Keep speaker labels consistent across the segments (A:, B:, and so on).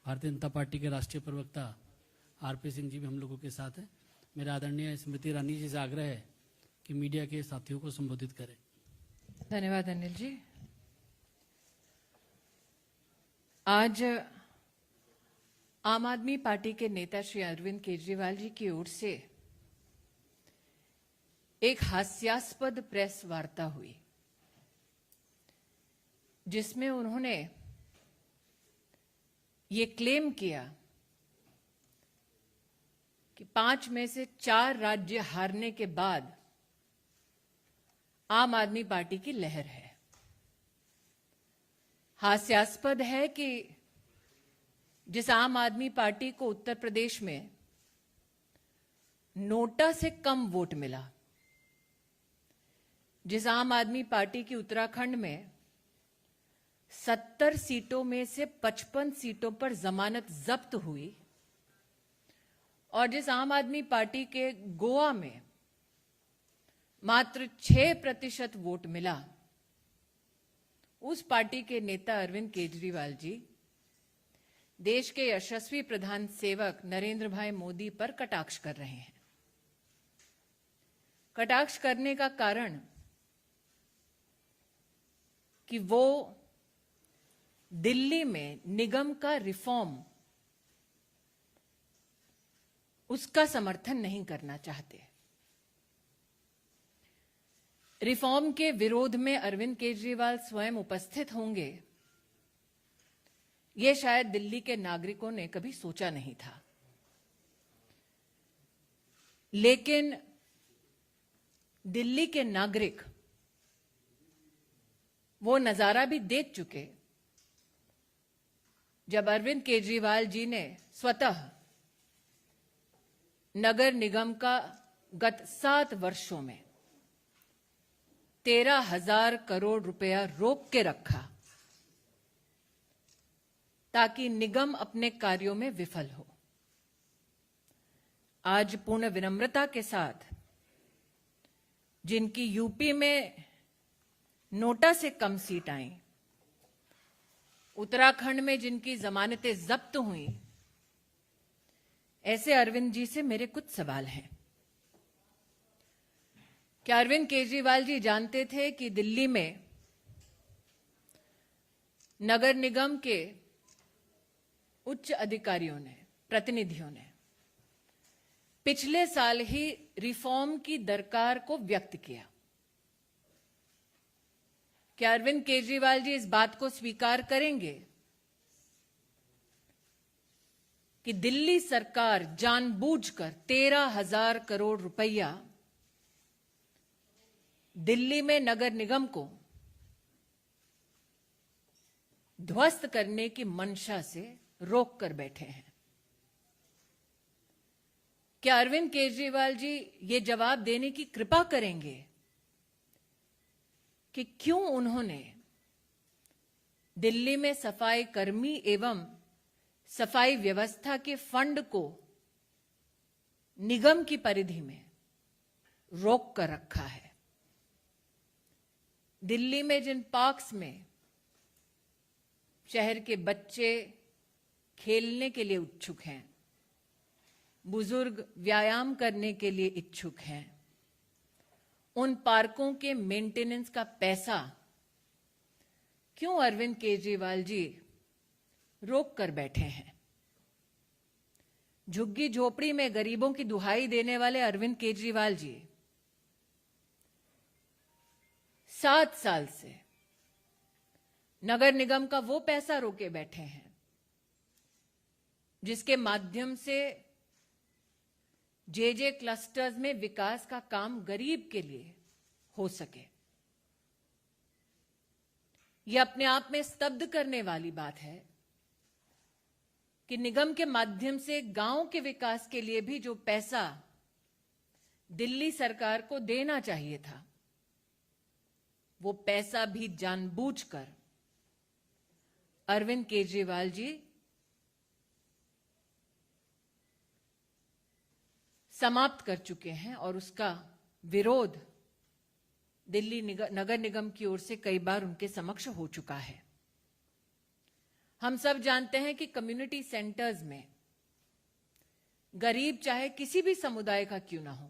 A: Bharatiya Janata party के राष्ट्रीय प्रवक्ता आरपी सिंह जी भी हम लोगों के साथ हैं। मेरा आदरणीय स्मृति ईरानी जी से आग्रह है कि मीडिया के साथियों को संबोधित करें।
B: धन्यवाद अनिल जी। आज आम आदमी पार्टी के नेता श्री अरविंद केजरीवाल जी की ओर से एक हास्यास्पद प्रेस वार्ता हुई, जिसमें उन्होंने ये क्लेम किया कि 5 में से 4 राज्य हारने के बाद आम आदमी पार्टी की लहर है। हास्यास्पद है कि जिस आम आदमी पार्टी को उत्तर प्रदेश में नोटा से कम वोट मिला, जिस आम आदमी पार्टी की उत्तराखंड में 70 सीटों में से 55 सीटों पर जमानत जब्त हुई, और जिस आम आदमी पार्टी के गोवा में मात्र 6% वोट मिला, उस पार्टी के नेता अरविंद केजरीवाल जी देश के यशस्वी प्रधान सेवक नरेंद्र भाई मोदी पर कटाक्ष कर रहे हैं। कटाक्ष करने का कारण कि वो दिल्ली में निगम का रिफॉर्म, उसका समर्थन नहीं करना चाहते। रिफॉर्म के विरोध में अरविंद केजरीवाल स्वयं उपस्थित होंगे, यह शायद दिल्ली के नागरिकों ने कभी सोचा नहीं था। लेकिन दिल्ली के नागरिक वो नजारा भी देख चुके जब अरविंद केजरीवाल जी ने स्वतः नगर निगम का गत 7 वर्षों में 13,000 करोड़ रुपया रोक के रखा, ताकि निगम अपने कार्यों में विफल हो। आज पूर्ण विनम्रता के साथ जिनकी यूपी में नोटा से कम सीट आई, उत्तराखंड में जिनकी जमानतें जब्त हुई, ऐसे अरविंद जी से मेरे कुछ सवाल हैं। क्या अरविंद केजरीवाल जी जानते थे कि दिल्ली में नगर निगम के उच्च अधिकारियों ने, प्रतिनिधियों ने पिछले साल ही रिफॉर्म की दरकार को व्यक्त किया? क्या अरविंद केजरीवाल जी इस बात को स्वीकार करेंगे कि दिल्ली सरकार जानबूझकर 13,000 करोड़ रुपया दिल्ली में नगर निगम को ध्वस्त करने की मंशा से रोक कर बैठे हैं? क्या अरविंद केजरीवाल जी ये जवाब देने की कृपा करेंगे कि क्यों उन्होंने दिल्ली में सफाई कर्मी एवं सफाई व्यवस्था के फंड को निगम की परिधि में रोक कर रखा है? दिल्ली में जिन पार्क्स में शहर के बच्चे खेलने के लिए इच्छुक हैं, बुजुर्ग व्यायाम करने के लिए इच्छुक हैं, उन पार्कों के मेंटेनेंस का पैसा क्यों अरविंद केजरीवाल जी रोक कर बैठे हैं? झुग्गी झोपड़ी में गरीबों की दुहाई देने वाले अरविंद केजरीवाल जी 7 साल से नगर निगम का वो पैसा रोके बैठे हैं जिसके माध्यम से जे क्लस्टर्स में विकास का काम गरीब के लिए हो सके। यह अपने आप में स्तब्ध करने वाली बात है कि निगम के माध्यम से गांव के विकास के लिए भी जो पैसा दिल्ली सरकार को देना चाहिए था, वो पैसा भी जानबूझकर अरविंद केजरीवाल जी समाप्त कर चुके हैं, और उसका विरोध दिल्ली नगर निगम की ओर से कई बार उनके समक्ष हो चुका है। हम सब जानते हैं कि कम्युनिटी सेंटर्स में गरीब चाहे किसी भी समुदाय का क्यों ना हो,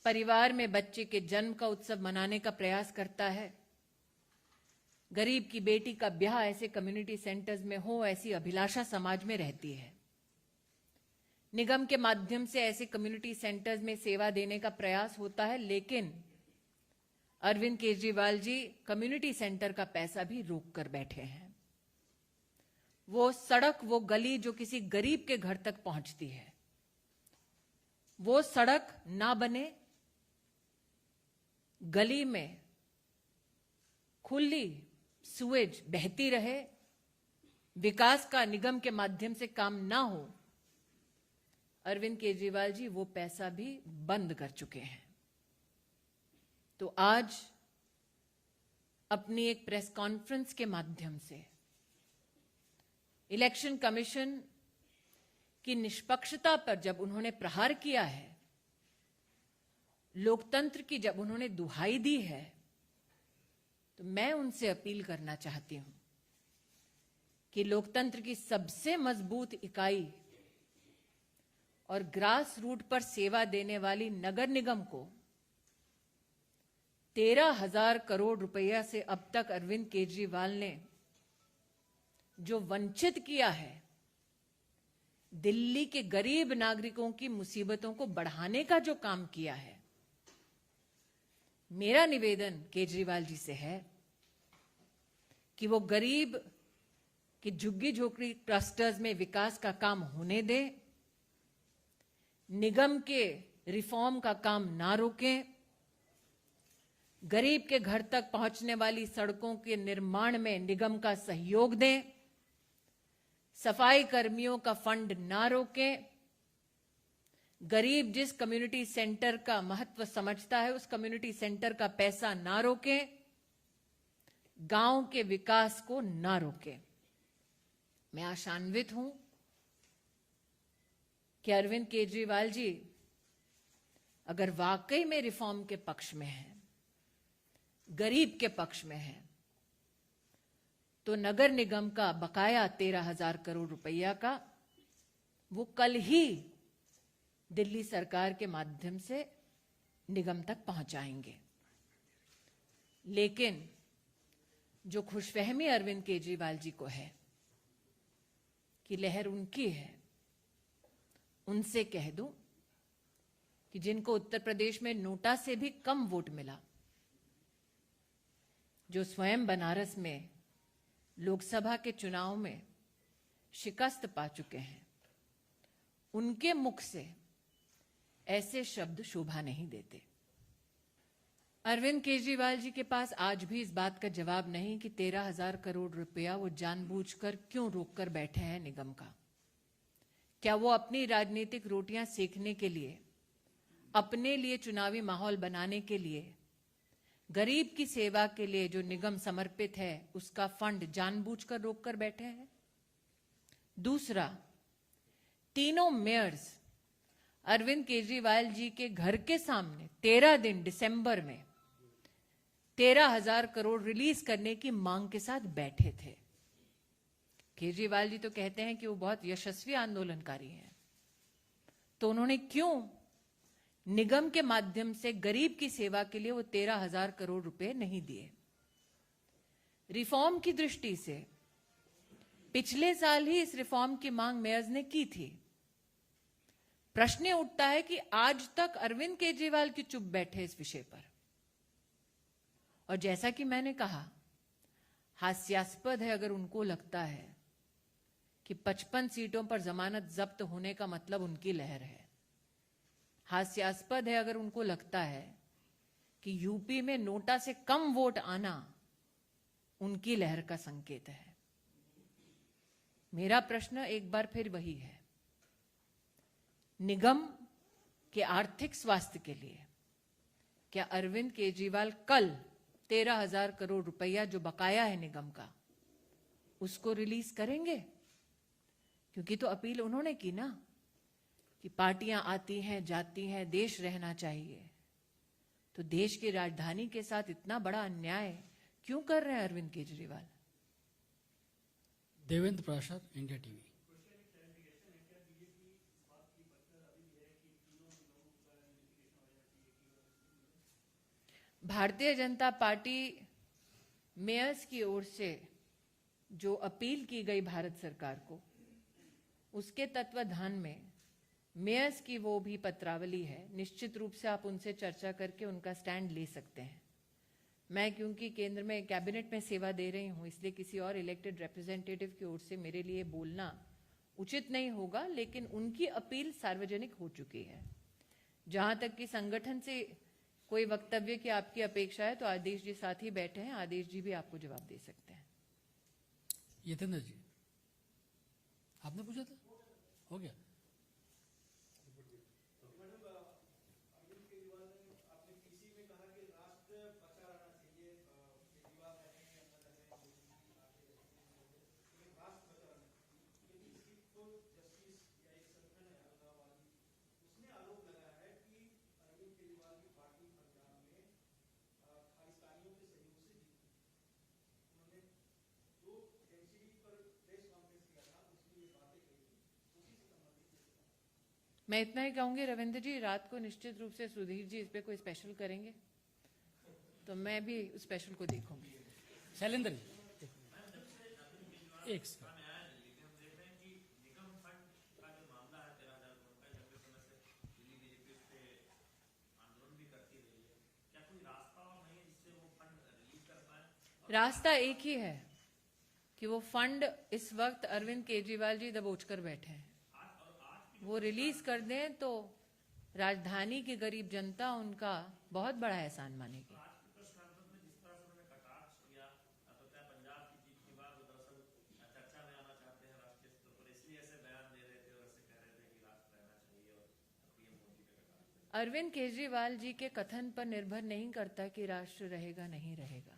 B: परिवार में बच्चे के जन्म का उत्सव मनाने का प्रयास करता है। गरीब की बेटी का ब्याह ऐसे कम्युनिटी सेंटर्स में हो, ऐसी अभिलाषा समाज में रहती है। निगम के माध्यम से ऐसे कम्युनिटी सेंटर्स में सेवा देने का प्रयास होता है, लेकिन अरविंद केजरीवाल जी कम्युनिटी सेंटर का पैसा भी रोक कर बैठे हैं। वो सड़क, वो गली जो किसी गरीब के घर तक पहुंचती है, वो सड़क ना बने, गली में खुली सुएज बहती रहे, विकास का निगम के माध्यम से काम ना हो, अरविंद केजरीवाल जी वो पैसा भी बंद कर चुके हैं। तो आज अपनी एक प्रेस कॉन्फ्रेंस के माध्यम से इलेक्शन कमीशन की निष्पक्षता पर जब उन्होंने प्रहार किया है, लोकतंत्र की जब उन्होंने दुहाई दी है, तो मैं उनसे अपील करना चाहती हूं कि लोकतंत्र की सबसे मजबूत इकाई और ग्रास रूट पर सेवा देने वाली नगर निगम को 13,000 करोड़ रुपया से अब तक अरविंद केजरीवाल ने जो वंचित किया है, दिल्ली के गरीब नागरिकों की मुसीबतों को बढ़ाने का जो काम किया है, मेरा निवेदन केजरीवाल जी से है कि वो गरीब की झुग्गी झोपड़ी क्लस्टर्स में विकास का काम होने दें, निगम के रिफॉर्म का काम ना रोकें, गरीब के घर तक पहुंचने वाली सड़कों के निर्माण में निगम का सहयोग दें, सफाई कर्मियों का फंड ना रोकें, गरीब जिस कम्युनिटी सेंटर का महत्व समझता है उस कम्युनिटी सेंटर का पैसा ना रोकें, गांव के विकास को ना रोकें। मैं आशान्वित हूं कि अरविंद केजरीवाल जी अगर वाकई में रिफॉर्म के पक्ष में हैं, गरीब के पक्ष में हैं, तो नगर निगम का बकाया 13,000 करोड़ रुपया का वो कल ही दिल्ली सरकार के माध्यम से निगम तक पहुंचाएंगे। लेकिन जो खुशफहमी अरविंद केजरीवाल जी को है कि लहर उनकी है, उनसे कह दूं कि जिनको उत्तर प्रदेश में नोटा से भी कम वोट मिला, जो स्वयं बनारस में लोकसभा के चुनाव में शिकस्त पा चुके हैं, उनके मुख से ऐसे शब्द शोभा नहीं देते। अरविंद केजरीवाल जी के पास आज भी इस बात का जवाब नहीं कि 13,000 करोड़ रुपया वो जानबूझकर क्यों रोक कर बैठे हैं निगम का। क्या वो अपनी राजनीतिक रोटियां सेकने के लिए, अपने लिए चुनावी माहौल बनाने के लिए, गरीब की सेवा के लिए जो निगम समर्पित है उसका फंड जानबूझकर रोक कर बैठे हैं? दूसरा, तीनों मेयर्स अरविंद केजरीवाल जी के घर के सामने 13 दिन दिसंबर में 13,000 करोड़ रिलीज करने की मांग के साथ बैठे थे। केजरीवाल जी तो कहते हैं कि वो बहुत यशस्वी आंदोलनकारी हैं, तो उन्होंने क्यों निगम के माध्यम से गरीब की सेवा के लिए वो 13,000 करोड़ रुपए नहीं दिए? रिफॉर्म की दृष्टि से पिछले साल ही इस रिफॉर्म की मांग मेयर्स ने की थी। प्रश्न उठता है कि आज तक अरविंद केजरीवाल क्यों चुप बैठे इस विषय पर। और जैसा कि मैंने कहा, हास्यास्पद है अगर उनको लगता है कि 55 सीटों पर जमानत जब्त होने का मतलब उनकी लहर है। हास्यास्पद है अगर उनको लगता है कि यूपी में नोटा से कम वोट आना उनकी लहर का संकेत है। मेरा प्रश्न एक बार फिर वही है, निगम के आर्थिक स्वास्थ्य के लिए क्या अरविंद केजरीवाल कल 13,000 करोड़ रुपया जो बकाया है निगम का, उसको रिलीज करेंगे? क्योंकि तो अपील उन्होंने की ना कि पार्टियां आती हैं जाती हैं, देश रहना चाहिए। तो देश की राजधानी के साथ इतना बड़ा अन्याय क्यों कर रहे हैं अरविंद केजरीवाल?
A: देवेंद्र प्रसाद, India TV.
B: Bharatiya Janata party Myers की ओर से जो अपील की गई भारत सरकार को, उसके तत्वाधान में मेयर्स की वो भी पत्रावली है। निश्चित रूप से आप उनसे चर्चा करके उनका स्टैंड ले सकते हैं। मैं क्योंकि केंद्र में कैबिनेट में सेवा दे रही हूं, इसलिए किसी और इलेक्टेड रिप्रेजेंटेटिव की ओर से मेरे लिए बोलना उचित नहीं होगा, लेकिन उनकी अपील सार्वजनिक हो चुकी है। जहां तक कि संगठन से कोई वक्तव्य की आपकी अपेक्षा है, तो आदेश जी साथ ही बैठे हैं, आदेश जी भी आपको जवाब दे सकते हैं।
A: यतेंद्र जी, आपने पूछा था, हो गया।
B: मैं इतना ही कहूंगी रविंद्र जी, रात को निश्चित रूप से सुधीर जी इस पे कोई स्पेशल करेंगे, तो मैं भी उस स्पेशल को देखूंगी।
A: शैलेंद्र जी, एक सेकंड।
B: रास्ता एक ही है कि वो फंड इस वक्त अरविंद केजरीवाल जी दबोच कर बैठे हैं, वो रिलीज कर दें तो राजधानी की गरीब जनता उनका बहुत बड़ा एहसान मानेगी। अरविंद केजरीवाल जी के कथन पर निर्भर नहीं करता कि राष्ट्र रहेगा नहीं रहेगा।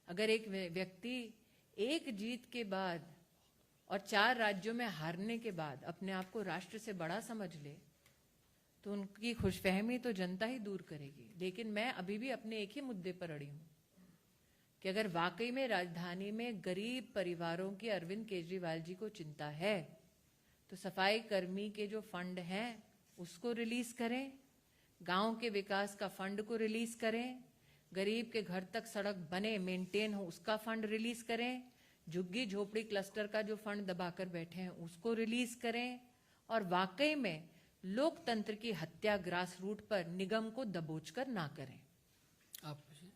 B: अगर एक व्यक्ति एक जीत के बाद और 4 राज्यों में हारने के बाद अपने आप को राष्ट्र से बड़ा समझ ले, तो उनकी खुशफहमी तो जनता ही दूर करेगी। लेकिन मैं अभी भी अपने एक ही मुद्दे पर अड़ी हूं कि अगर वाकई में राजधानी में गरीब परिवारों की अरविंद केजरीवाल जी को चिंता है, तो सफाई कर्मी के जो फंड हैं उसको रिलीज करें, गांव के विकास का फंड को रिलीज करें, गरीब के घर तक सड़क बने मेंटेन हो उसका फंड रिलीज करें, झुग्गी झोपड़ी क्लस्टर का जो फंड दबाकर बैठे हैं उसको रिलीज करें, और वाकई में लोकतंत्र की हत्या ग्रास रूट पर निगम को दबोचकर ना करें।
A: आप पूछिए।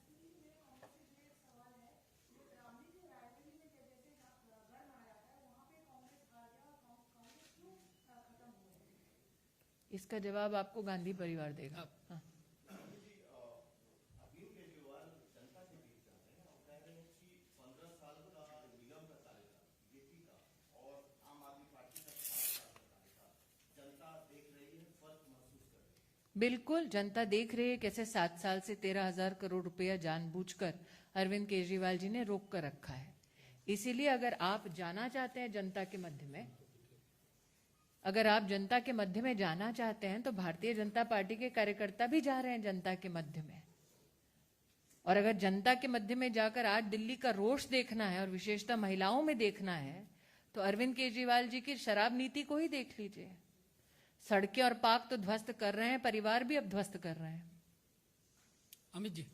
B: इसका जवाब आपको गांधी परिवार देगा। हाँ। बिल्कुल, जनता देख रही है कैसे 7 साल से 13,000 करोड़ रुपया जानबूझकर अरविंद केजरीवाल जी ने रोक कर रखा है। इसीलिए अगर आप जाना चाहते हैं जनता के मध्य में, अगर आप जनता के मध्य में जाना चाहते हैं, तो भारतीय जनता पार्टी के कार्यकर्ता भी जा रहे हैं जनता के मध्य में। और अगर जनता के मध्य में जाकर आज दिल्ली का रोष देखना है और विशेषतः महिलाओं में देखना है, तो अरविंद केजरीवाल जी की शराब नीति को ही देख लीजिए। सड़कें और पार्क तो ध्वस्त कर रहे हैं, परिवार भी अब ध्वस्त कर रहे हैं।
A: अमित जी,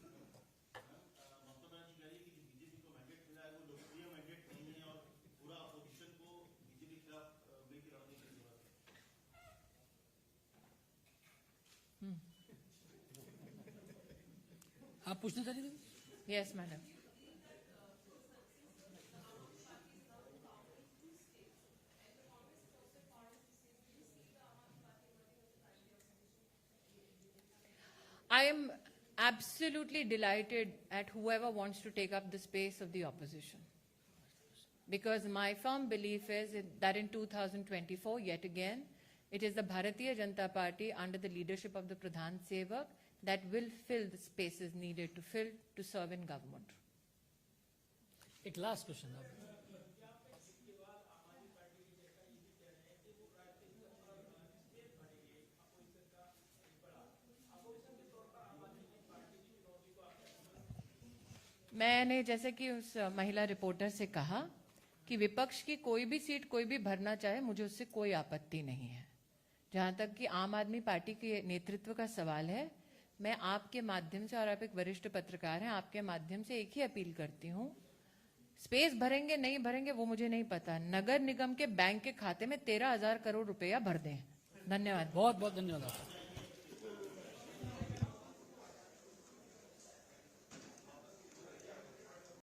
A: आप पूछना चाह रही थी?
B: Yes madam. I am absolutely delighted at whoever wants to take up the space of the opposition. Because my firm belief is that in 2024, yet again, it is the Bharatiya Janata Party under the leadership of the Pradhan Sevak that will fill the spaces needed to fill to serve in government.
A: एक last question आप।
B: मैंने जैसे कि उस महिला reporter से कहा कि विपक्ष की कोई भी सीट कोई भी भरना चाहे, मुझे उससे कोई आपत्ति नहीं है। जहां तक कि आम आदमी पार्टी के नेतृत्व का सवाल है, मैं आपके माध्यम से, और आप एक वरिष्ठ पत्रकार हैं, आपके माध्यम से एक ही अपील करती हूं, स्पेस भरेंगे नहीं भरेंगे वो मुझे नहीं पता, नगर निगम के बैंक के खाते में 13,000 करोड़ रुपया भर दें। धन्यवाद।
A: बहुत बहुत धन्यवाद।